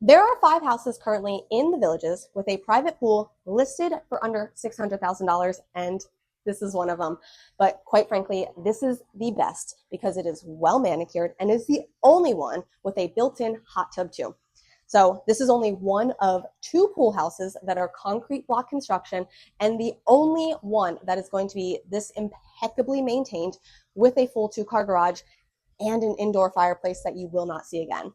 There are 5 houses currently in the Villages with a private pool listed for under $600,000, and this is one of them. But quite frankly, this is the best because it is well manicured and is the only one with a built-in hot tub too. So this is only one of 2 pool houses that are concrete block construction, and the only one that is going to be this impeccably maintained with a full 2-car garage and an indoor fireplace that you will not see again.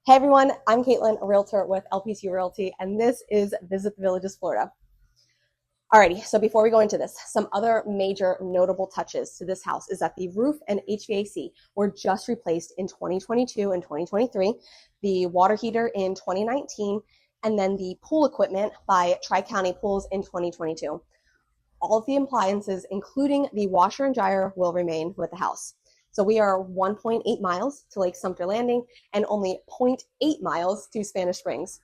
Hey everyone, I'm Caitlin, a realtor with LPT Realty, and this is Visit the Villages, Florida. Alrighty, so before we go into this, some other major notable touches to this house is that the roof and HVAC were just replaced in 2022 and 2023, the water heater in 2019, and then the pool equipment by Tri-County Pools in 2022. All of the appliances, including the washer and dryer, will remain with the house. So we are 1.8 miles to Lake Sumter Landing and only 0.8 miles to Spanish Springs.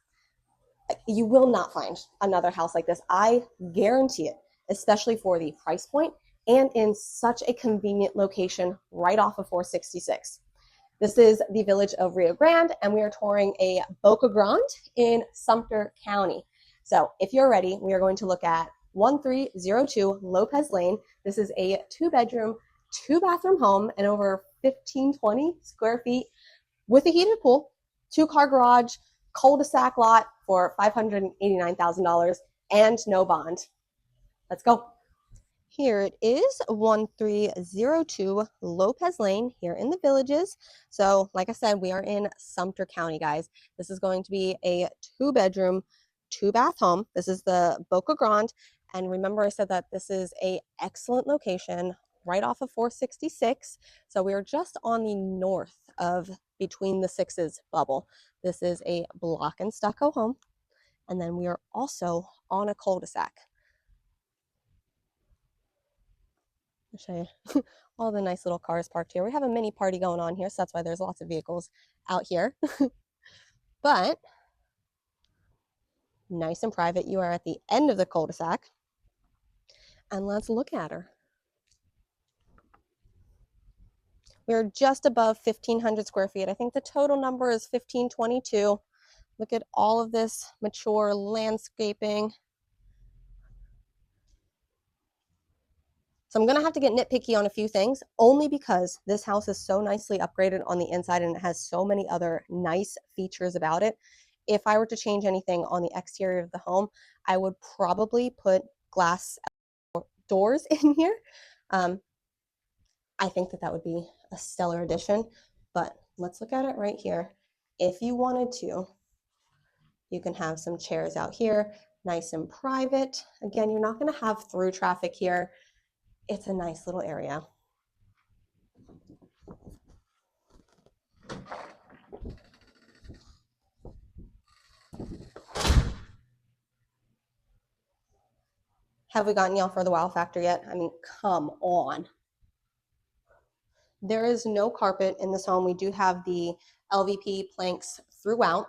You will not find another house like this. I guarantee it, especially for the price point and in such a convenient location right off of 466. This is the Village of Rio Grande, and we are touring a Bocca Grande in Sumter County. So if you're ready, we are going to look at 1302 Lopez Lane. This is a 2-bedroom, 2-bathroom home and over 1520 square feet with a heated pool, 2-car garage, cul-de-sac lot for $589,000 and no bond. Let's go. Here it is, 1302 Lopez Lane here in the Villages. So like I said, we are in Sumter County, guys. This is going to be a 2-bedroom, 2-bath home. This is the Bocca Grande. And remember I said that this is an excellent location right off of 466. So we are just on the north of between the sixes bubble. This is a block and stucco home. And then we are also on a cul-de-sac. I'll show you all the nice little cars parked here. We have a mini party going on here, so that's why there's lots of vehicles out here. But nice and private. You are at the end of the cul-de-sac. And let's look at her. We're just above 1,500 square feet. I think the total number is 1,522. Look at all of this mature landscaping. So I'm going to have to get nitpicky on a few things, only because this house is so nicely upgraded on the inside and it has so many other nice features about it. If I were to change anything on the exterior of the home, I would probably put glass doors in here. I think that would be a stellar addition, but let's look at it right here. If you wanted to, you can have some chairs out here, nice and private. Again, you're not going to have through traffic here. It's a nice little area. Have we gotten y'all for the wow factor yet? I mean, come on. There is no carpet in this home. We do have the LVP planks throughout.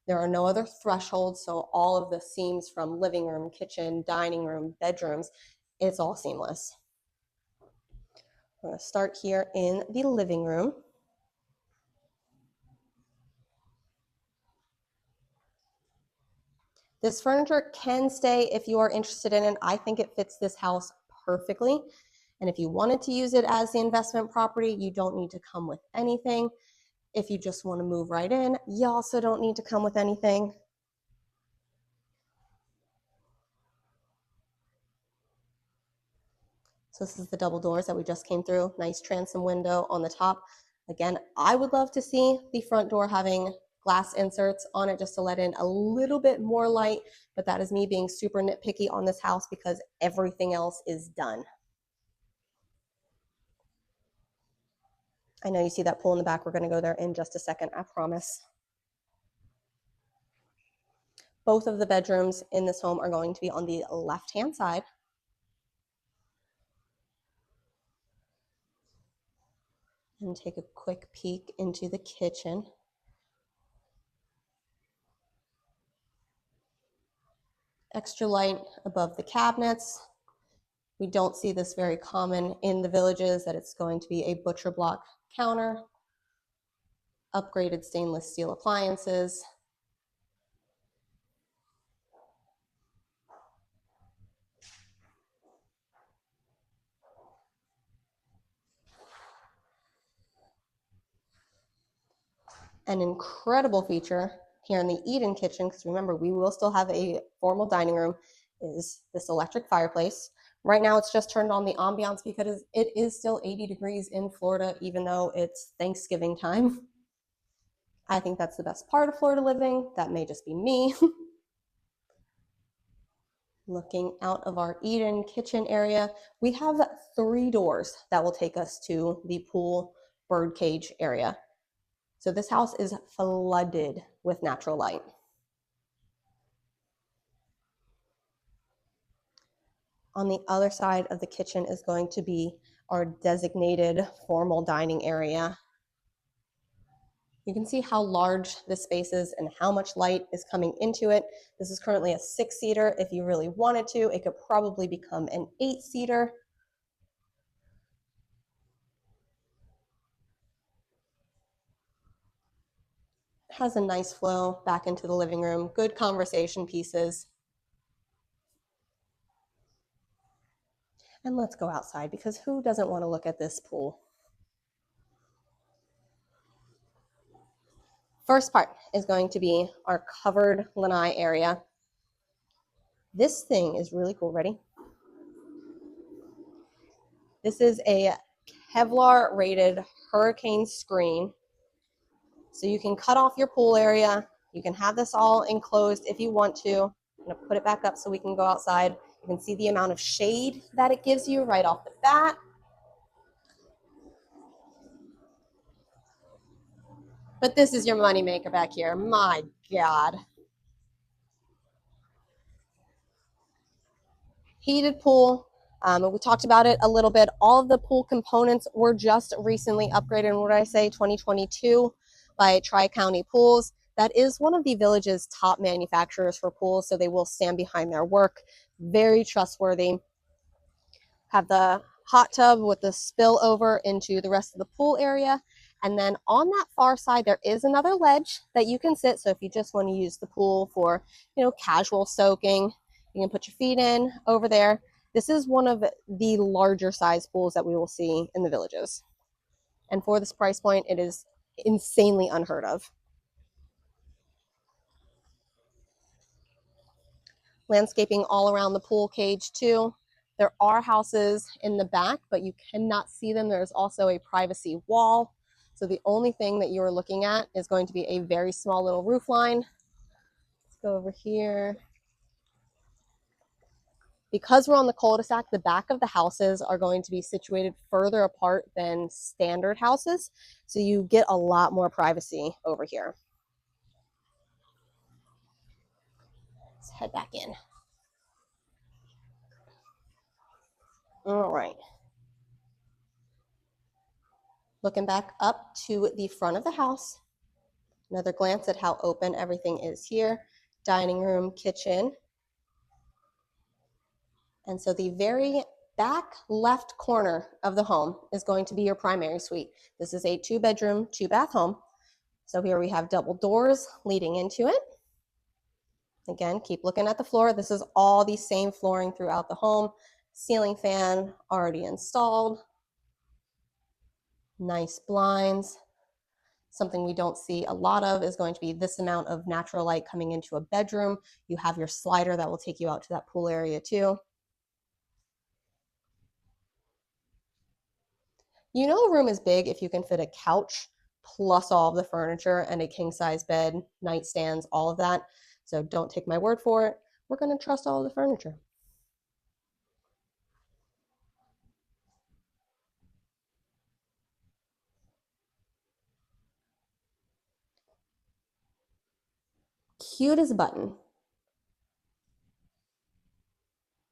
There are no other thresholds, so all of the seams from living room, kitchen, dining room, bedrooms, it's all seamless. I'm going to start here in the living room. This furniture can stay if you are interested in it. I think it fits this house perfectly. And if you wanted to use it as the investment property, you don't need to come with anything. If you just want to move right in, you also don't need to come with anything. So this is the double doors that we just came through. Nice transom window on the top. Again, I would love to see the front door having glass inserts on it just to let in a little bit more light, but that is me being super nitpicky on this house because everything else is done. I know you see that pool in the back. We're going to go there in just a second, I promise. Both of the bedrooms in this home are going to be on the left-hand side. And take a quick peek into the kitchen. Extra light above the cabinets. We don't see this very common in the Villages, that it's going to be a butcher block counter, upgraded stainless steel appliances, An incredible feature here in the eat-in kitchen, because remember, we will still have a formal dining room, is this electric fireplace. Right now it's just turned on the ambiance because it is still 80 degrees in Florida, even though it's Thanksgiving time. I think that's the best part of Florida living. That may just be me. Looking out of our eat-in kitchen area, we have 3 doors that will take us to the pool birdcage area. So this house is flooded with natural light. On the other side of the kitchen is going to be our designated formal dining area. You can see how large this space is and how much light is coming into it. This is currently a 6-seater. If you really wanted to, it could probably become an 8-seater. Has a nice flow back into the living room, good conversation pieces. And let's go outside, because who doesn't want to look at this pool? First part is going to be our covered lanai area. This thing is really cool. Ready? This is a Kevlar rated hurricane screen. So you can cut off your pool area. You can have this all enclosed if you want to. I'm going to put it back up so we can go outside. You can see the amount of shade that it gives you right off the bat. But this is your moneymaker back here. My God. Heated pool. We talked about it a little bit. All of the pool components were just recently upgraded. And what did I say? 2022 by Tri-County Pools. That is one of the Village's top manufacturers for pools, so they will stand behind their work. Very trustworthy. Have the hot tub with the spill over into the rest of the pool area. And then on that far side, there is another ledge that you can sit. So if you just want to use the pool for, casual soaking, you can put your feet in over there. This is one of the larger size pools that we will see in the Villages. And for this price point, it is insanely unheard of. Landscaping all around the pool cage too. There are houses in the back, but you cannot see them. There's also a privacy wall. So the only thing that you are looking at is going to be a very small little roof line. Let's go over here. Because we're on the cul-de-sac, the back of the houses are going to be situated further apart than standard houses. So you get a lot more privacy over here. Let's head back in. All right. Looking back up to the front of the house. Another glance at how open everything is here. Dining room, kitchen. And so the very back left corner of the home is going to be your primary suite. This is a 2-bedroom, 2-bath home. So here we have double doors leading into it. Again, keep looking at the floor. This is all the same flooring throughout the home. Ceiling fan already installed. Nice blinds. Something we don't see a lot of is going to be this amount of natural light coming into a bedroom. You have your slider that will take you out to that pool area too. You know a room is big if you can fit a couch plus all of the furniture and a king-size bed, nightstands, all of that. So don't take my word for it. We're going to trust all of the furniture. Cute as a button.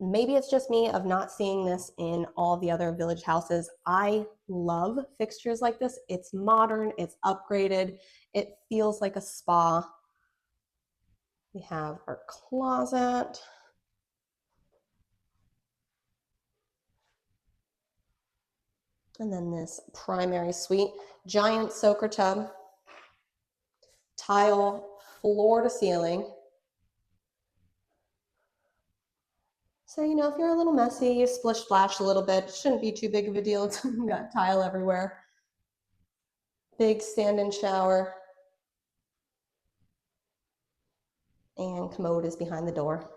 Maybe it's just me of not seeing this in all the other Village houses. I love fixtures like this. It's modern, it's upgraded, it feels like a spa. We have our closet. And then this primary suite, giant soaker tub, tile floor to ceiling. So, if you're a little messy, you splish splash a little bit, it shouldn't be too big of a deal. You've got tile everywhere. Big stand-in shower. And commode is behind the door.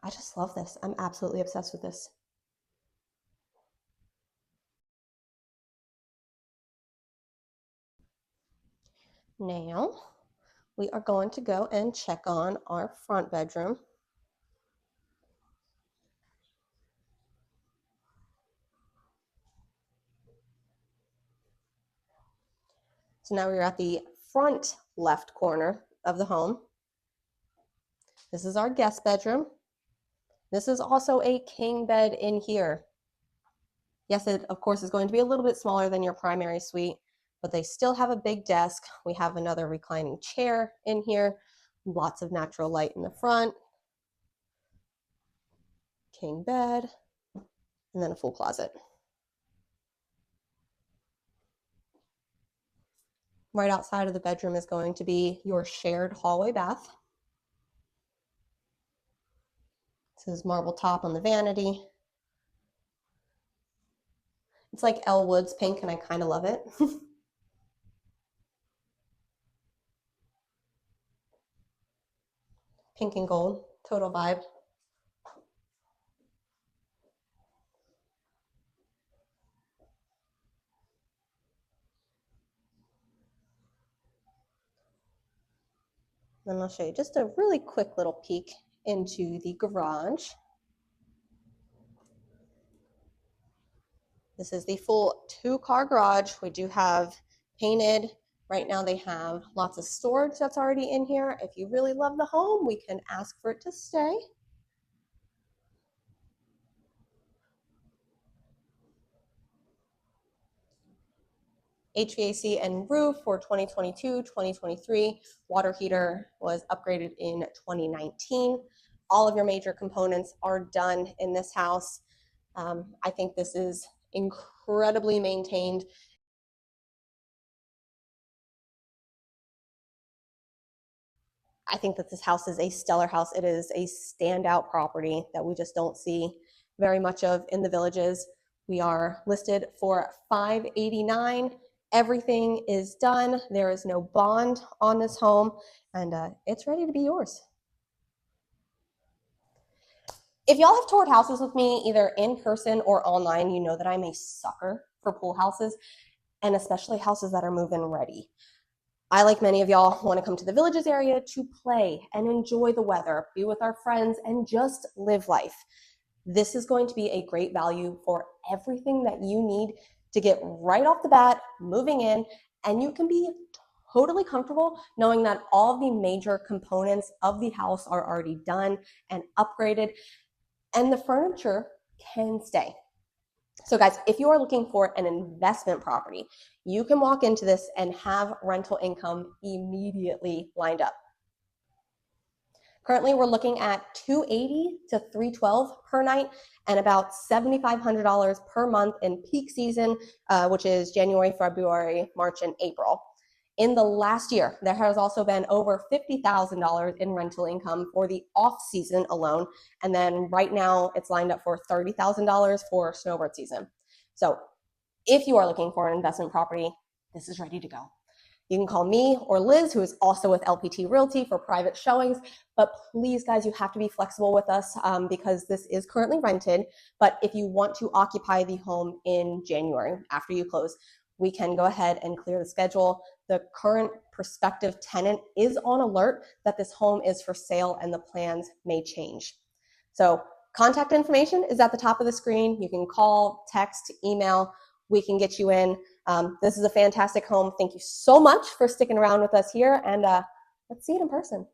I just love this. I'm absolutely obsessed with this. Now, we are going to go and check on our front bedroom. So now we're at the front left corner of the home. This is our guest bedroom. This is also a king bed in here. Yes, it of course is going to be a little bit smaller than your primary suite, but they still have a big desk. We have another reclining chair in here, lots of natural light in the front, king bed, and then a full closet. Right outside of the bedroom is going to be your shared hallway bath. This is marble top on the vanity. It's like Elle Woods pink, and I kind of love it. Pink and gold, total vibe. Then I'll show you just a really quick little peek into the garage. This is the full 2-car garage. We do have painted. Right now they have lots of storage that's already in here. If you really love the home, we can ask for it to stay. HVAC and roof for 2022, 2023. Water heater was upgraded in 2019. All of your major components are done in this house. I think this is incredibly maintained. I think that this house is a stellar house. It is a standout property that we just don't see very much of in the Villages. We are listed for $589. Everything is done. There is no bond on this home, and it's ready to be yours. If y'all have toured houses with me, either in person or online, you know that I'm a sucker for pool houses, and especially houses that are move-in ready. I, like many of y'all, want to come to the Villages area to play and enjoy the weather, be with our friends, and just live life. This is going to be a great value for everything that you need to get right off the bat, moving in, and you can be totally comfortable knowing that all of the major components of the house are already done and upgraded, and the furniture can stay. So guys, if you are looking for an investment property, you can walk into this and have rental income immediately lined up. Currently, we're looking at $280 to $312 per night and about $7,500 per month in peak season, which is January, February, March, and April. In the last year, there has also been over $50,000 in rental income for the off season alone. And then right now it's lined up for $30,000 for snowbird season. So if you are looking for an investment property, this is ready to go. You can call me or Liz, who is also with LPT Realty, for private showings. But please, guys, you have to be flexible with us because this is currently rented. But if you want to occupy the home in January after you close, we can go ahead and clear the schedule. The current prospective tenant is on alert that this home is for sale and the plans may change. So contact information is at the top of the screen. You can call, text, email. We can get you in. This is a fantastic home. Thank you so much for sticking around with us here, and let's see it in person.